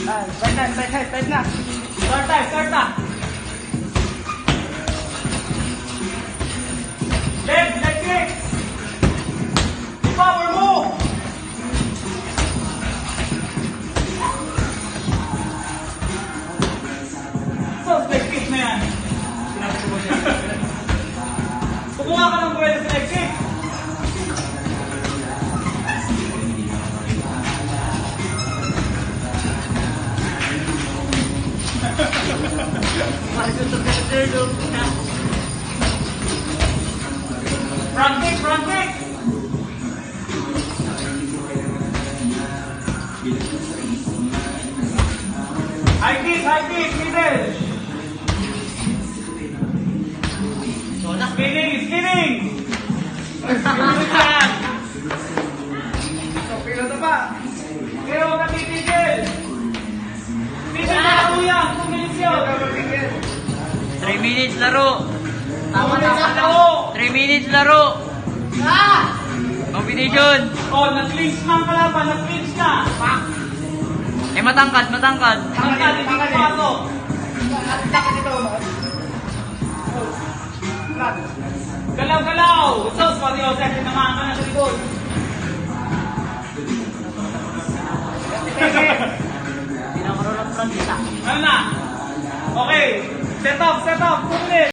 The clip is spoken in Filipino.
Bite na. Start na. Leg kick. Power move. So, leg kick na yan. Kumuha ka ng buwela sa leg kick. Front kick. High kick, middle. Spinning. Spinning yan. Pila na ba? Pero huwag ka titigil. Titigil na ako yan. 2 minutes yun. 3 minutes laro. Tama. 3 minutes laro. Combination. Oh, nag-clinch na ang kalaban. Nag-clinch na. Eh, matangkad. Tangkad, hindi pasok. Takot ito. Galaw. Sos, pati o, second naman ka na sa likod. Hindi na marunong front kita. Ano na? Okay. Set up. 2 minutes.